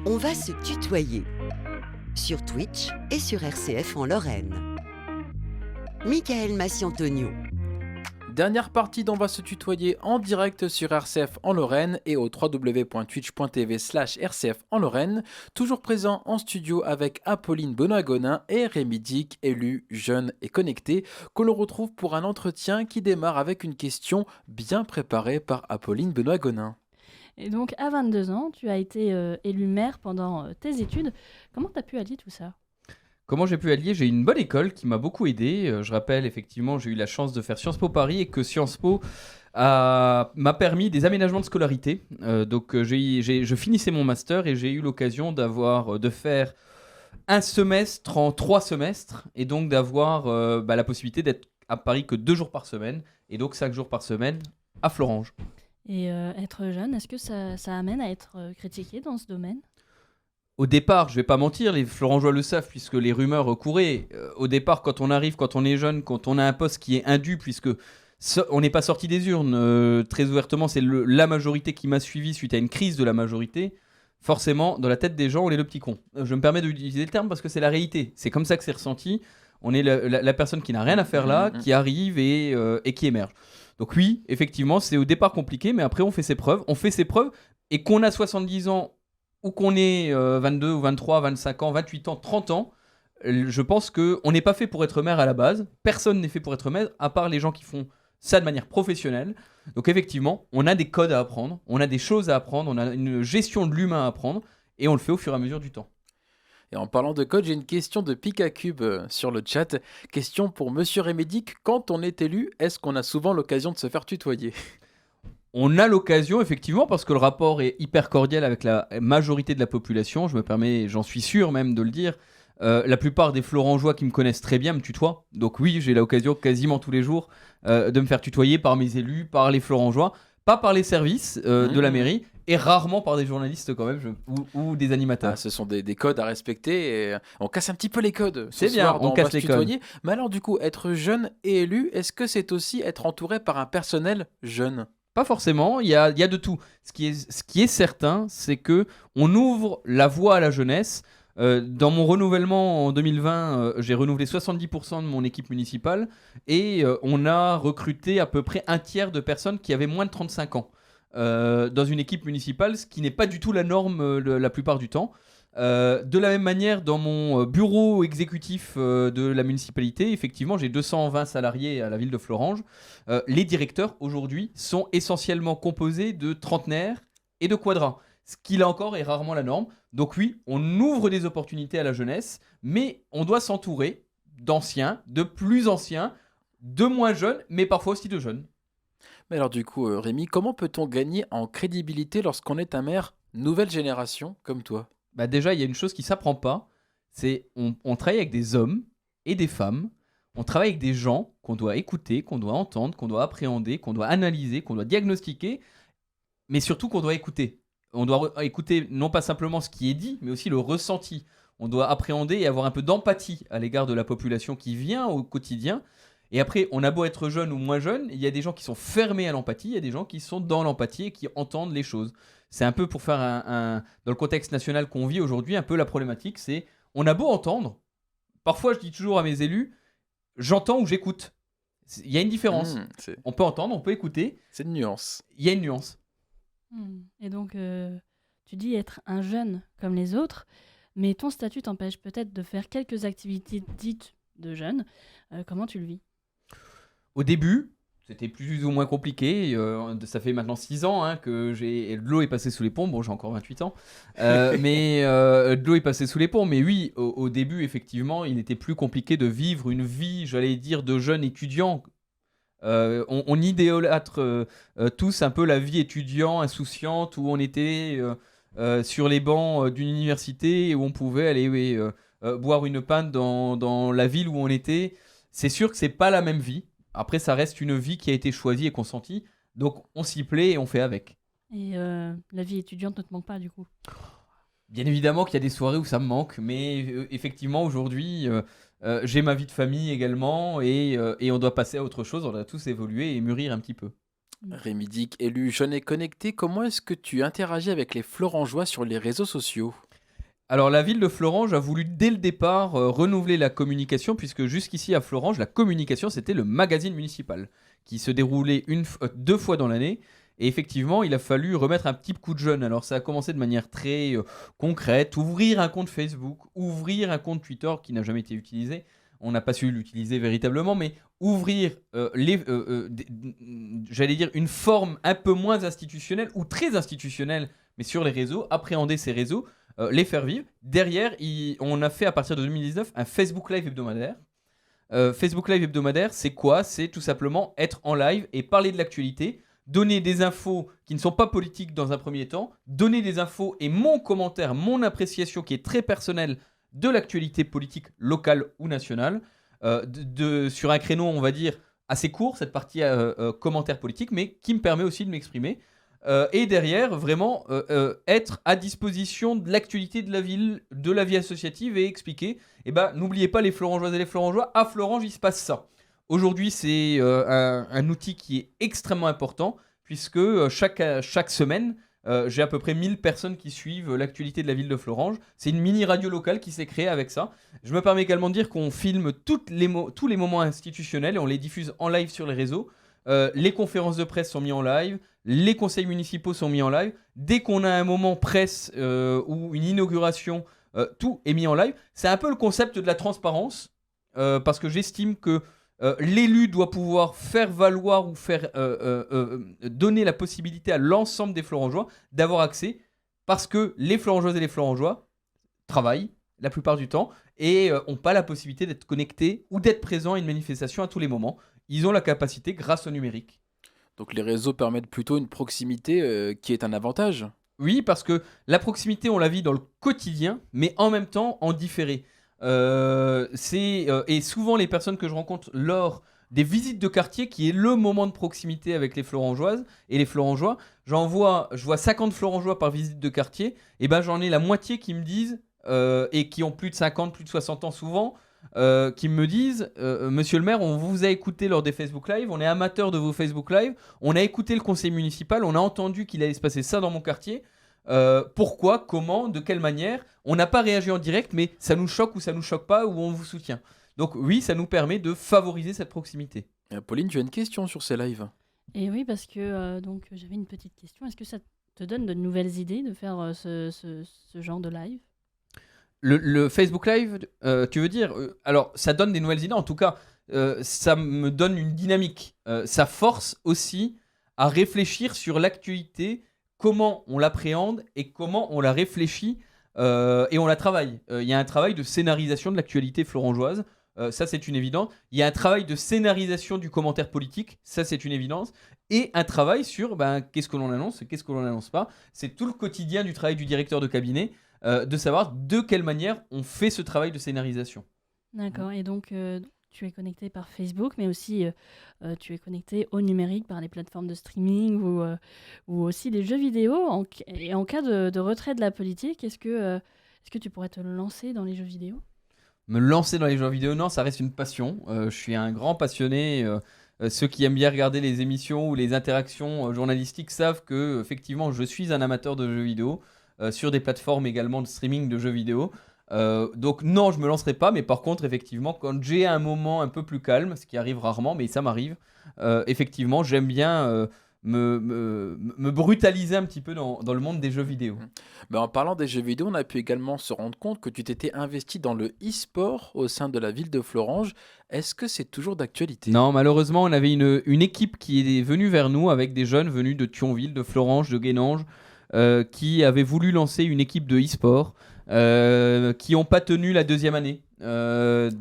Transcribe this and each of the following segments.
On va se tutoyer sur Twitch et sur RCF en Lorraine. Michael Massiantonio. Dernière partie d'On va se tutoyer en direct sur RCF en Lorraine et au www.twitch.tv/RCF en Lorraine. Toujours présent en studio avec Apolline Benoît-Gonin et Rémi Dick, élu jeune et connecté, que l'on retrouve pour un entretien qui démarre avec une question bien préparée par Apolline Benoît-Gonin. Et donc, à 22 ans, tu as été élu maire pendant tes études. Comment tu as pu allier tout ça ? Comment j'ai pu allier ? J'ai une bonne école qui m'a beaucoup aidé. Je rappelle, effectivement, j'ai eu la chance de faire Sciences Po Paris et que Sciences Po m'a permis des aménagements de scolarité. Je finissais mon master et j'ai eu l'occasion de faire un semestre en 3 semestres et donc d'avoir la possibilité d'être à Paris que 2 jours par semaine et donc 5 jours par semaine à Florange. Et être jeune, est-ce que ça amène à être critiqué dans ce domaine ? Au départ, je vais pas mentir, les Florangeois le savent puisque les rumeurs couraient. Au départ, quand on arrive, quand on est jeune, quand on a un poste qui est indu, puisque on n'est pas sorti des urnes, très ouvertement, c'est la majorité qui m'a suivi suite à une crise de la majorité. Forcément, dans la tête des gens, on est le petit con. Je me permets d'utiliser le terme parce que c'est la réalité. C'est comme ça que c'est ressenti. On est la personne qui n'a rien à faire là, qui arrive et qui émerge. Donc oui, effectivement, c'est au départ compliqué, mais après on fait ses preuves. Et qu'on a 70 ans ou qu'on ait 22 ou 23, 25 ans, 28 ans, 30 ans, je pense qu'on n'est pas fait pour être maire à la base. Personne n'est fait pour être maire, à part les gens qui font ça de manière professionnelle. Donc effectivement, on a des codes à apprendre, on a des choses à apprendre, on a une gestion de l'humain à apprendre, et on le fait au fur et à mesure du temps. Et en parlant de code, j'ai une question de Picacube sur le chat. Question pour Monsieur Rémédic. Quand on est élu, est-ce qu'on a souvent l'occasion de se faire tutoyer ? On a l'occasion, effectivement, parce que le rapport est hyper cordial avec la majorité de la population. Je me permets, j'en suis sûr même de le dire. La plupart des Florangeois qui me connaissent très bien me tutoient. Donc oui, j'ai l'occasion quasiment tous les jours de me faire tutoyer par mes élus, par les Florangeois, pas par les services de la mairie, et rarement par des journalistes quand même, ou des animateurs. Ah, ce sont des codes à respecter et on casse un petit peu les codes. C'est bien, on casse les codes. Mais alors du coup, être jeune et élu, est-ce que c'est aussi être entouré par un personnel jeune ? Pas forcément, il y a de tout. Ce qui est certain, c'est que on ouvre la voie à la jeunesse. Dans mon renouvellement en 2020, j'ai renouvelé 70% de mon équipe municipale et on a recruté à peu près un tiers de personnes qui avaient moins de 35 ans dans une équipe municipale, ce qui n'est pas du tout la norme la plupart du temps. De la même manière, dans mon bureau exécutif de la municipalité, effectivement, j'ai 220 salariés à la ville de Florange. Les directeurs, aujourd'hui, sont essentiellement composés de trentenaires et de quadrans, ce qui, là encore, est rarement la norme. Donc oui, on ouvre des opportunités à la jeunesse, mais on doit s'entourer d'anciens, de plus anciens, de moins jeunes, mais parfois aussi de jeunes. Mais alors du coup, Rémi, comment peut-on gagner en crédibilité lorsqu'on est un maire nouvelle génération comme toi ? Déjà, il y a une chose qui ne s'apprend pas, c'est on travaille avec des hommes et des femmes, on travaille avec des gens qu'on doit écouter, qu'on doit entendre, qu'on doit appréhender, qu'on doit analyser, qu'on doit diagnostiquer, mais surtout qu'on doit écouter. On doit écouter non pas simplement ce qui est dit, mais aussi le ressenti. On doit appréhender et avoir un peu d'empathie à l'égard de la population qui vient au quotidien. Et après, on a beau être jeune ou moins jeune, il y a des gens qui sont fermés à l'empathie, il y a des gens qui sont dans l'empathie et qui entendent les choses. C'est un peu pour faire dans le contexte national qu'on vit aujourd'hui, un peu la problématique, c'est on a beau entendre, parfois je dis toujours à mes élus, j'entends ou j'écoute. Il y a une différence. On peut entendre, on peut écouter. C'est une nuance. Il y a une nuance. Et donc, tu dis être un jeune comme les autres, mais ton statut t'empêche peut-être de faire quelques activités dites de jeunes. Comment tu le vis ? Au début, c'était plus ou moins compliqué. Ça fait maintenant 6 ans que de l'eau est passée sous les ponts. Bon, j'ai encore 28 ans. Mais de l'eau est passée sous les ponts. Mais oui, au début, effectivement, il était plus compliqué de vivre une vie, j'allais dire, de jeune étudiant. On idolâtre tous un peu la vie étudiant insouciante où on était sur les bancs d'une université et où on pouvait aller boire une pinte dans la ville où on était. C'est sûr que c'est pas la même vie. Après, ça reste une vie qui a été choisie et consentie. Donc, on s'y plaît et on fait avec. Et la vie étudiante ne te manque pas, du coup ? Bien évidemment qu'il y a des soirées où ça me manque. Mais effectivement, aujourd'hui, j'ai ma vie de famille également. Et on doit passer à autre chose. On doit tous évoluer et mûrir un petit peu. Rémi Dick, élu jeune et connecté, comment est-ce que tu interagis avec les Florangeois sur les réseaux sociaux ? Alors la ville de Florange a voulu dès le départ renouveler la communication, puisque jusqu'ici à Florange, la communication c'était le magazine municipal qui se déroulait 2 fois dans l'année. Et effectivement, il a fallu remettre un petit coup de jeune. Alors ça a commencé de manière très concrète, ouvrir un compte Facebook, ouvrir un compte Twitter qui n'a jamais été utilisé. On n'a pas su l'utiliser véritablement, mais ouvrir j'allais dire une forme un peu moins institutionnelle ou très institutionnelle, mais sur les réseaux, appréhender ces réseaux, les faire vivre. Derrière, on a fait à partir de 2019 un Facebook Live hebdomadaire. Facebook Live hebdomadaire, c'est quoi ? C'est tout simplement être en live et parler de l'actualité, donner des infos qui ne sont pas politiques dans un premier temps, donner des infos et mon commentaire, mon appréciation qui est très personnelle de l'actualité politique locale ou nationale, sur un créneau, on va dire, assez court, cette partie commentaire politique, mais qui me permet aussi de m'exprimer. Et derrière, vraiment être à disposition de l'actualité de la ville, de la vie associative et expliquer, n'oubliez pas les Florangeoises et les Florangeois, à Florange, il se passe ça. Aujourd'hui, c'est un outil qui est extrêmement important, puisque chaque semaine, j'ai à peu près 1000 personnes qui suivent l'actualité de la ville de Florange. C'est une mini-radio locale qui s'est créée avec ça. Je me permets également de dire qu'on filme tous les moments institutionnels et on les diffuse en live sur les réseaux. Les conférences de presse sont mises en live, les conseils municipaux sont mis en live. Dès qu'on a un moment presse ou une inauguration, tout est mis en live. C'est un peu le concept de la transparence, parce que j'estime que l'élu doit pouvoir faire valoir ou faire donner la possibilité à l'ensemble des Florangeois d'avoir accès, parce que les Florangeoises et les Florangeois travaillent la plupart du temps et n'ont pas la possibilité d'être connectés ou d'être présents à une manifestation à tous les moments. Ils ont la capacité grâce au numérique. Donc les réseaux permettent plutôt une proximité qui est un avantage. Oui, parce que la proximité, on la vit dans le quotidien, mais en même temps en différé. Et souvent les personnes que je rencontre lors des visites de quartier, qui est le moment de proximité avec les Florangeoises et les Florangeois, je vois 50 Florangeois par visite de quartier, et j'en ai la moitié qui me disent, et qui ont plus de 50, plus de 60 ans souvent, qui me disent Monsieur le maire, on vous a écouté lors des Facebook Live, on est amateur de vos Facebook Live, on a écouté le conseil municipal, on a entendu qu'il allait se passer ça dans mon quartier. Pourquoi, comment, de quelle manière. On n'a pas réagi en direct, mais ça nous choque ou ça nous choque pas, ou on vous soutient. Donc oui, ça nous permet de favoriser cette proximité. Pauline, tu as une question sur ces lives? Et oui, parce que j'avais une petite question. Est-ce que ça te donne de nouvelles idées de faire ce genre de live? Le Facebook Live, tu veux dire alors, ça donne des nouvelles idées. En tout cas, ça me donne une dynamique. Ça force aussi à réfléchir sur l'actualité, comment on l'appréhende et comment on la réfléchit et on la travaille. Il y a un travail de scénarisation de l'actualité florangeoise. Ça, c'est une évidence. Il y a un travail de scénarisation du commentaire politique. Ça, c'est une évidence. Et un travail sur qu'est-ce que l'on annonce et qu'est-ce que l'on n'annonce pas. C'est tout le quotidien du travail du directeur de cabinet, de savoir de quelle manière on fait ce travail de scénarisation. D'accord. Et donc, tu es connecté par Facebook, mais aussi tu es connecté au numérique par les plateformes de streaming ou aussi les jeux vidéo. Et en cas de retrait de la politique, est-ce que tu pourrais te lancer dans les jeux vidéo? Me lancer dans les jeux vidéo, non, ça reste une passion. Je suis un grand passionné. Ceux qui aiment bien regarder les émissions ou les interactions journalistiques savent que effectivement, je suis un amateur de jeux vidéo sur des plateformes également de streaming de jeux vidéo. Donc non, je me lancerai pas, mais par contre, effectivement, quand j'ai un moment un peu plus calme, ce qui arrive rarement, mais ça m'arrive, effectivement, j'aime bien me brutaliser un petit peu dans le monde des jeux vidéo. En parlant des jeux vidéo, on a pu également se rendre compte que tu t'étais investi dans le e-sport au sein de la ville de Florange. Est-ce que c'est toujours d'actualité? Non, malheureusement, on avait une équipe qui est venue vers nous avec des jeunes venus de Thionville, de Florange, de Guénange, qui avaient voulu lancer une équipe de e-sport, qui n'ont pas tenu la deuxième année. Ils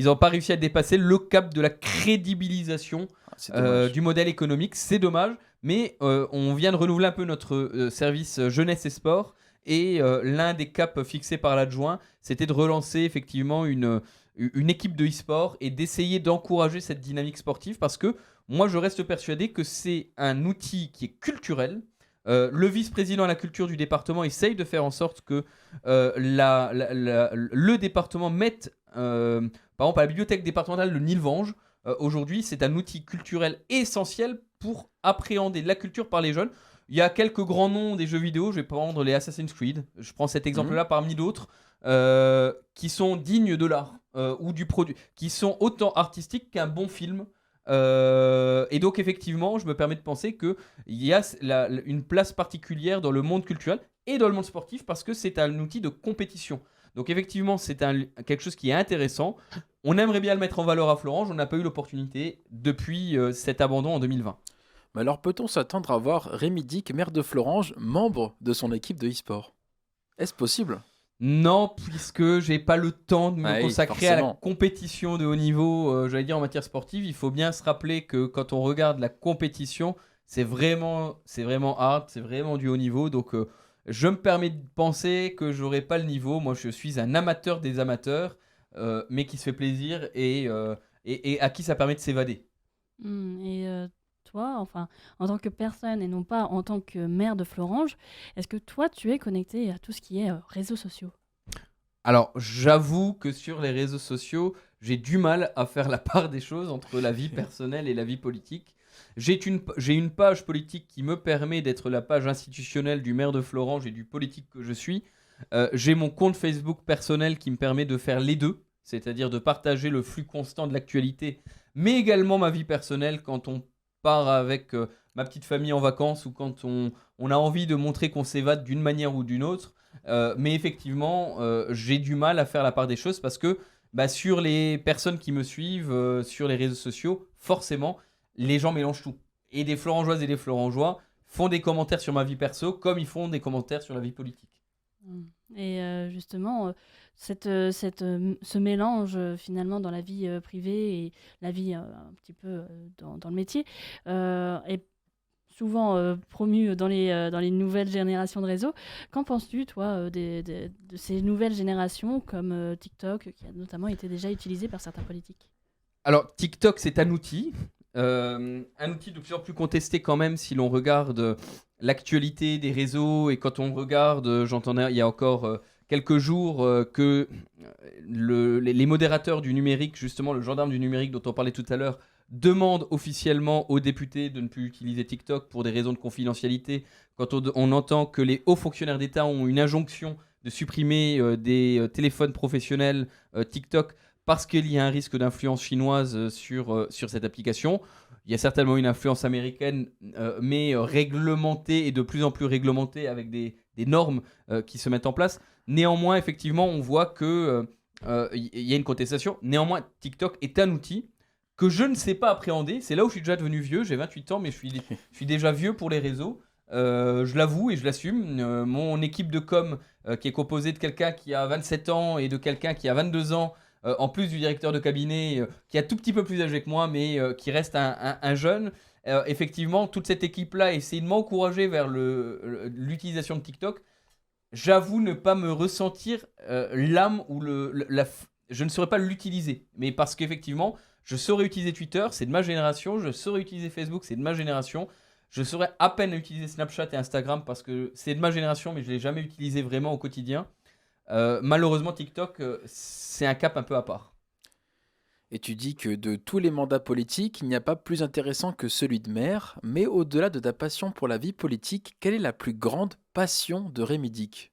n'ont pas réussi à dépasser le cap de la crédibilisation du modèle économique. C'est dommage, mais on vient de renouveler un peu notre service jeunesse et sport, et l'un des caps fixés par l'adjoint, c'était de relancer effectivement une équipe de e-sport et d'essayer d'encourager cette dynamique sportive, parce que moi je reste persuadé que c'est un outil qui est culturel. Le vice-président à la culture du département essaye de faire en sorte que le département mette, par exemple à la bibliothèque départementale de Nilvange, aujourd'hui c'est un outil culturel essentiel pour appréhender la culture par les jeunes. Il y a quelques grands noms des jeux vidéo, je vais prendre les Assassin's Creed, je prends cet exemple-là parmi d'autres, qui sont dignes de l'art ou du produit, qui sont autant artistiques qu'un bon film. Et donc effectivement, je me permets de penser qu'il y a une place particulière dans le monde culturel et dans le monde sportif parce que c'est un outil de compétition. Donc effectivement, c'est quelque chose qui est intéressant. On aimerait bien le mettre en valeur à Florange, on n'a pas eu l'opportunité depuis cet abandon en 2020. Mais alors peut-on s'attendre à voir Rémi Dick, maire de Florange, membre de son équipe de e-sport? Est-ce possible? Non, puisque j'ai pas le temps de me Oui, consacrer à la forcément. compétition de haut niveau, j'allais dire en matière sportive. Il faut bien se rappeler que quand on regarde la compétition, c'est vraiment hard, c'est vraiment du haut niveau. Donc je me permets de penser que j'aurai pas le niveau. Moi, je suis un amateur des amateurs, mais qui se fait plaisir et à qui ça permet de s'évader. Et toi, enfin, en tant que personne et non pas en tant que maire de Florange, est-ce que toi, tu es connecté à tout ce qui est réseaux sociaux? Alors, j'avoue que sur les réseaux sociaux, j'ai du mal à faire la part des choses entre la vie personnelle et la vie politique. J'ai une page politique qui me permet d'être la page institutionnelle du maire de Florange et du politique que je suis. J'ai mon compte Facebook personnel qui me permet de faire les deux, c'est-à-dire de partager le flux constant de l'actualité, mais également ma vie personnelle quand on part avec ma petite famille en vacances ou quand on a envie de montrer qu'on s'évade d'une manière ou d'une autre. Mais effectivement, j'ai du mal à faire la part des choses parce que sur les personnes qui me suivent sur les réseaux sociaux, forcément, les gens mélangent tout. Et des Florangeoises et des Florangeois font des commentaires sur ma vie perso comme ils font des commentaires sur la vie politique. Et justement, ce mélange finalement dans la vie privée et la vie un petit peu dans le métier est souvent promu dans les nouvelles générations de réseaux. Qu'en penses-tu, toi, de ces nouvelles générations comme TikTok, qui a notamment été déjà utilisé par certains politiques? Alors, TikTok, c'est un outil de plus en plus contesté quand même si l'on regarde l'actualité des réseaux et quand on regarde, j'entendais il y a encore quelques jours que les modérateurs du numérique, justement le gendarme du numérique dont on parlait tout à l'heure, demandent officiellement aux députés de ne plus utiliser TikTok pour des raisons de confidentialité. Quand on entend que les hauts fonctionnaires d'État ont une injonction de supprimer des téléphones professionnels TikTok parce qu'il y a un risque d'influence chinoise sur cette application. Il y a certainement une influence américaine, mais réglementée et de plus en plus réglementée avec des normes qui se mettent en place. Néanmoins, effectivement, on voit qu'il y a une contestation. Néanmoins, TikTok est un outil que je ne sais pas appréhender. C'est là où je suis déjà devenu vieux. J'ai 28 ans, mais je suis déjà vieux pour les réseaux. Je l'avoue et je l'assume. Mon équipe de com, qui est composée de quelqu'un qui a 27 ans et de quelqu'un qui a 22 ans, en plus du directeur de cabinet qui est un tout petit peu plus âgé que moi mais qui reste un jeune, effectivement toute cette équipe là essaie de m'encourager vers l'utilisation de TikTok. J'avoue ne pas me ressentir l'âme ou je ne saurais pas l'utiliser, mais parce qu'effectivement je saurais utiliser Twitter, c'est de ma génération, je saurais utiliser Facebook, c'est de ma génération, je saurais à peine utiliser Snapchat et Instagram parce que c'est de ma génération mais je ne l'ai jamais utilisé vraiment au quotidien. Malheureusement, TikTok, c'est un cap un peu à part. Et tu dis que de tous les mandats politiques, il n'y a pas plus intéressant que celui de maire, mais au-delà de ta passion pour la vie politique, quelle est la plus grande passion de Rémi Dick?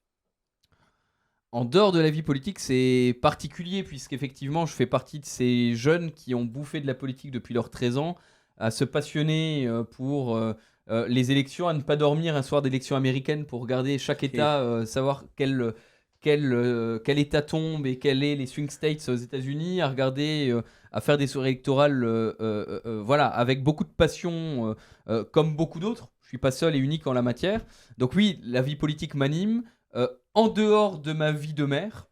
En dehors de la vie politique, c'est particulier puisqu'effectivement, je fais partie de ces jeunes qui ont bouffé de la politique depuis leurs 13 ans, à se passionner pour les élections, à ne pas dormir un soir d'élection américaine pour regarder chaque État, savoir quel État tombe et quels sont les swing states aux États-Unis, à regarder, à faire des soirées électorales, voilà, avec beaucoup de passion, comme beaucoup d'autres. Je suis pas seul et unique en la matière. Donc oui, la vie politique m'anime. En dehors de ma vie de maire,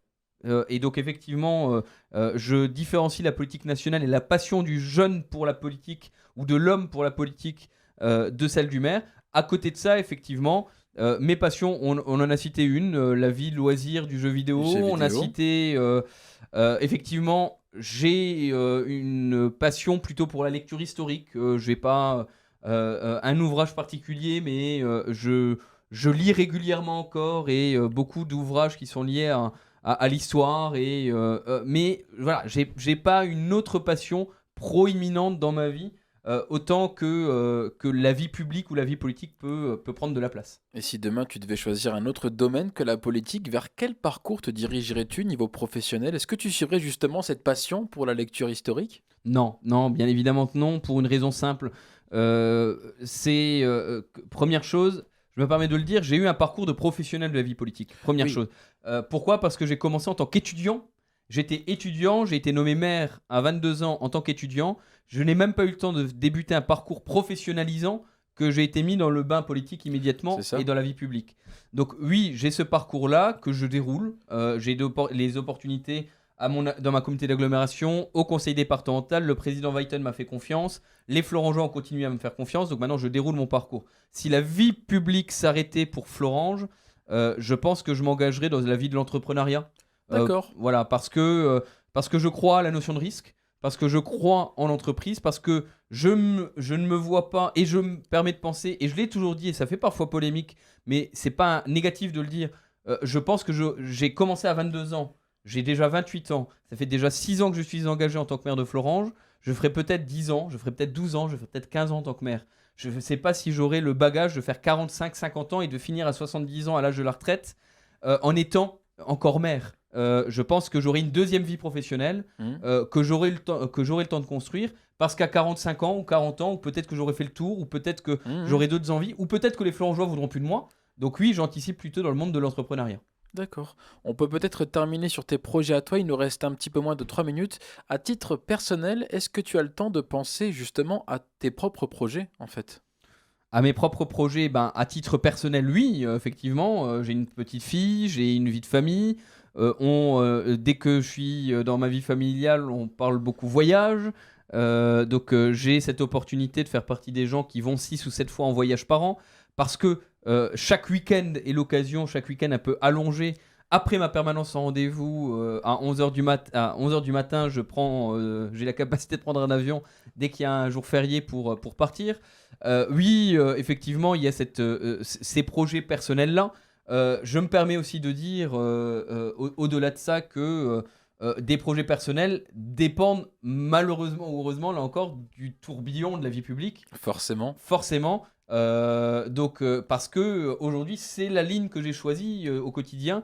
et donc effectivement, je différencie la politique nationale et la passion du jeune pour la politique ou de l'homme pour la politique de celle du maire. À côté de ça, effectivement, mes passions, on en a cité une, la vie, loisir, du jeu vidéo. On a cité, effectivement, j'ai une passion plutôt pour la lecture historique. Je n'ai pas un ouvrage particulier, mais je lis régulièrement encore et beaucoup d'ouvrages qui sont liés à l'histoire. Mais voilà, j'ai pas une autre passion proéminente dans ma vie autant que la vie publique ou la vie politique peut prendre de la place. Et si demain tu devais choisir un autre domaine que la politique, vers quel parcours te dirigerais-tu niveau professionnel? Est-ce que tu suivrais justement cette passion pour la lecture historique? Non, non, bien évidemment que non, pour une raison simple. Première chose, je me permets de le dire, j'ai eu un parcours de professionnel de la vie politique. Première Oui. chose. Pourquoi ? Parce que j'ai commencé en tant qu'étudiant. J'étais étudiant, j'ai été nommé maire à 22 ans en tant qu'étudiant. Je n'ai même pas eu le temps de débuter un parcours professionnalisant que j'ai été mis dans le bain politique immédiatement C'est ça. et dans la vie publique. Donc oui, j'ai ce parcours-là que je déroule. J'ai les opportunités dans ma communauté d'agglomération, au conseil départemental. Le président Weiten m'a fait confiance. Les Florangeois ont continué à me faire confiance. Donc maintenant, je déroule mon parcours. Si la vie publique s'arrêtait pour Florange, je pense que je m'engagerais dans la vie de l'entrepreneuriat. D'accord. Voilà, parce que je crois à la notion de risque, parce que je crois en l'entreprise, parce que je ne me vois pas, et je me permets de penser, et je l'ai toujours dit, et ça fait parfois polémique, mais c'est pas négatif de le dire. Je pense que j'ai commencé à 22 ans, j'ai déjà 28 ans, ça fait déjà 6 ans que je suis engagé en tant que maire de Florange. Je ferai peut-être 10 ans, je ferai peut-être 12 ans, je ferai peut-être 15 ans en tant que maire. Je ne sais pas si j'aurai le bagage de faire 45, 50 ans et de finir à 70 ans à l'âge de la retraite en étant encore maire. Je pense que j'aurai une deuxième vie professionnelle, que j'aurai le temps de construire, parce qu'à 45 ans ou 40 ans, ou peut-être que j'aurai fait le tour, ou peut-être que j'aurai d'autres envies, ou peut-être que les Florangeois voudront plus de moi. Donc oui, j'anticipe plutôt dans le monde de l'entrepreneuriat. D'accord. On peut peut-être terminer sur tes projets à toi. Il nous reste un petit peu moins de 3 minutes. À titre personnel, est-ce que tu as le temps de penser justement à tes propres projets, en fait? À mes propres projets, à titre personnel, oui, effectivement. J'ai une petite fille, j'ai une vie de famille. Dès que je suis dans ma vie familiale, on parle beaucoup voyage. Donc j'ai cette opportunité de faire partie des gens qui vont 6 ou 7 fois en voyage par an. Parce que chaque week-end est l'occasion, chaque week-end un peu allongé. Après ma permanence en rendez-vous, à 11h du matin, j'ai la capacité de prendre un avion dès qu'il y a un jour férié pour partir. Oui, effectivement, il y a ces projets personnels-là. Je me permets aussi de dire, au-delà de ça, que des projets personnels dépendent malheureusement ou heureusement, là encore, du tourbillon de la vie publique. Forcément. Forcément. Parce que aujourd'hui, c'est la ligne que j'ai choisie au quotidien.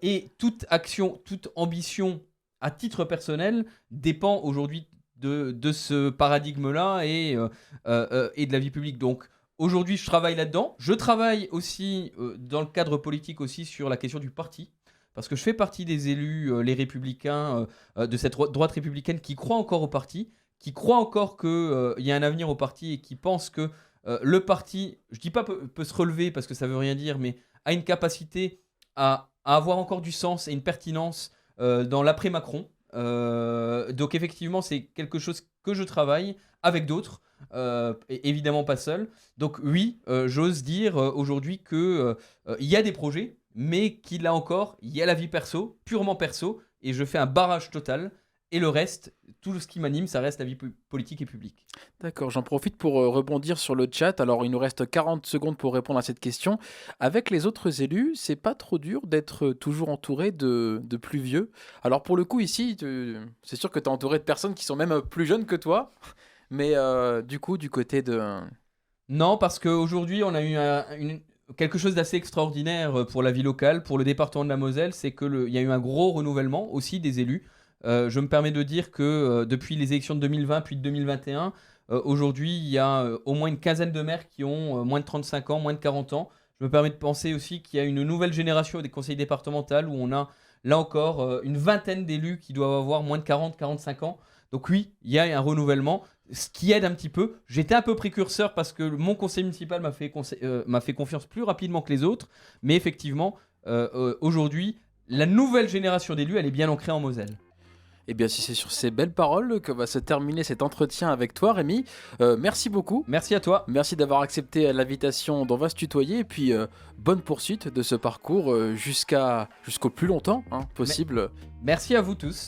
Et toute action, toute ambition à titre personnel dépend aujourd'hui de ce paradigme-là et de la vie publique. Donc aujourd'hui, je travaille là-dedans. Je travaille aussi dans le cadre politique aussi sur la question du parti. Parce que je fais partie des élus, les républicains, de cette droite républicaine qui croient encore au parti, qui croient encore qu'il y a un avenir au parti et qui pensent que le parti, je ne dis pas peut se relever parce que ça ne veut rien dire, mais a une capacité à avoir encore du sens et une pertinence dans l'après-Macron. Donc effectivement, c'est quelque chose que je travaille avec d'autres, et évidemment pas seul. Donc oui, j'ose dire aujourd'hui qu'il y a des projets, mais qu'il a encore, il y a la vie perso, purement perso, et je fais un barrage total. Et le reste, tout ce qui m'anime, ça reste la vie politique et publique. D'accord, j'en profite pour rebondir sur le chat. Alors, il nous reste 40 secondes pour répondre à cette question. Avec les autres élus, c'est pas trop dur d'être toujours entouré de plus vieux. Alors, pour le coup, ici, c'est sûr que tu es entouré de personnes qui sont même plus jeunes que toi. Mais du coup, du côté de... Non, parce qu'aujourd'hui, on a eu quelque chose d'assez extraordinaire pour la vie locale, pour le département de la Moselle, c'est qu'il y a eu un gros renouvellement aussi des élus. Je me permets de dire que depuis les élections de 2020 puis de 2021, aujourd'hui il y a au moins une quinzaine de maires qui ont moins de 35 ans, moins de 40 ans. Je me permets de penser aussi qu'il y a une nouvelle génération des conseils départementaux où on a là encore une vingtaine d'élus qui doivent avoir moins de 40-45 ans. Donc oui, il y a un renouvellement, ce qui aide un petit peu. J'étais un peu précurseur parce que mon conseil municipal m'a fait confiance plus rapidement que les autres. Mais effectivement, aujourd'hui, la nouvelle génération d'élus, elle est bien ancrée en Moselle. Eh bien, si c'est sur ces belles paroles que va se terminer cet entretien avec toi, Rémi, merci beaucoup. Merci à toi. Merci d'avoir accepté l'invitation d'On va se tutoyer. Et puis, bonne poursuite de ce parcours jusqu'au plus longtemps possible. Merci à vous tous.